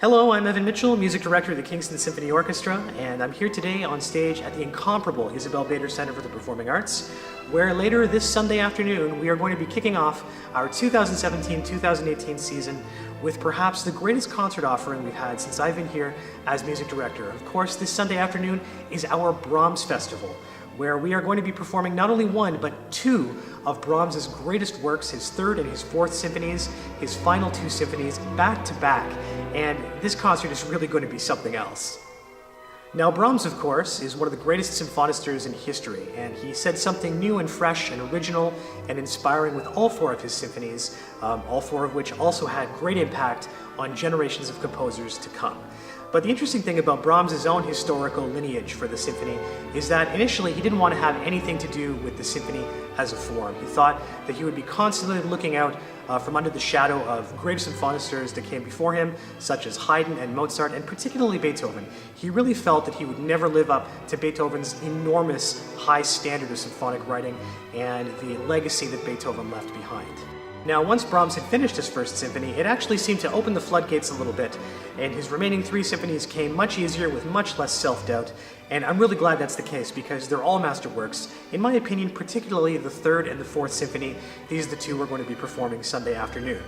Hello, I'm Evan Mitchell, music director of the Kingston Symphony Orchestra, and I'm here today on stage at the incomparable Isabel Bader Center for the Performing Arts, where later this Sunday afternoon we are going to be kicking off our 2017-2018 season with perhaps the greatest concert offering we've had since I've been here as music director. Of course, this Sunday afternoon is our Brahms Festival, where we are going to be performing not only one, but two of Brahms' greatest works, his third and his fourth symphonies, his final two symphonies, back to back. And this concert is really going to be something else. Now, Brahms, of course, is one of the greatest symphonisters in history, and he said something new and fresh and original and inspiring with all four of his symphonies, all four of which also had great impact on generations of composers to come. But the interesting thing about Brahms' own historical lineage for the symphony is that initially he didn't want to have anything to do with the symphony as a form. He thought that he would be constantly looking out from under the shadow of great symphonisters that came before him, such as Haydn and Mozart, and particularly Beethoven. He really felt that he would never live up to Beethoven's enormous high standard of symphonic writing and the legacy that Beethoven left behind. Now, once Brahms had finished his first symphony, it actually seemed to open the floodgates a little bit, and his remaining three symphonies came much easier with much less self-doubt, and I'm really glad that's the case because they're all masterworks. In my opinion, particularly the third and the fourth symphony, these are the two we're going to be performing Sunday afternoon.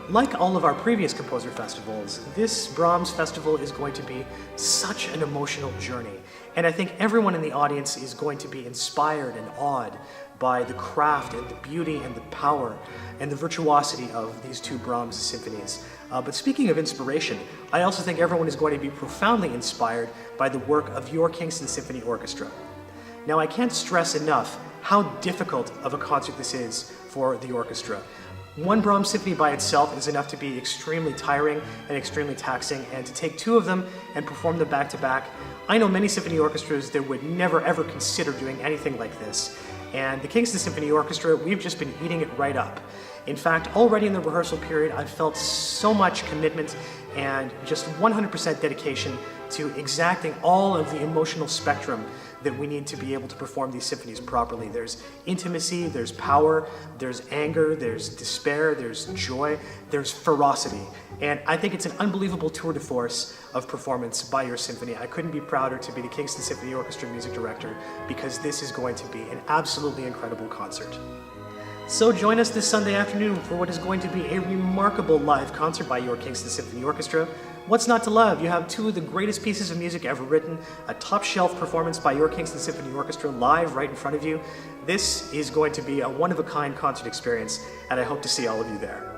Like all of our previous composer festivals, this Brahms festival is going to be such an emotional journey, and I think everyone in the audience is going to be inspired and awed by the craft and the beauty and the power and the virtuosity of these two Brahms symphonies. But speaking of inspiration, I also think everyone is going to be profoundly inspired by the work of your Kingston Symphony Orchestra. Now, I can't stress enough how difficult of a concert this is for the orchestra. One Brahms symphony by itself is enough to be extremely tiring and extremely taxing, and to take two of them and perform them back to back, I know many symphony orchestras that would never ever consider doing anything like this. And the Kingston Symphony Orchestra, we've just been eating it right up. In fact, already in the rehearsal period, I've felt so much commitment and just 100% dedication to exacting all of the emotional spectrum that we need to be able to perform these symphonies properly. There's intimacy, there's power, there's anger, there's despair, there's joy, there's ferocity. And I think it's an unbelievable tour de force of performance by your symphony. I couldn't be prouder to be the Kingston Symphony Orchestra music director because this is going to be an absolutely incredible concert. So join us this Sunday afternoon for what is going to be a remarkable live concert by your Kingston Symphony Orchestra. What's not to love? You have two of the greatest pieces of music ever written, a top-shelf performance by your Kingston Symphony Orchestra live right in front of you. This is going to be a one-of-a-kind concert experience, and I hope to see all of you there.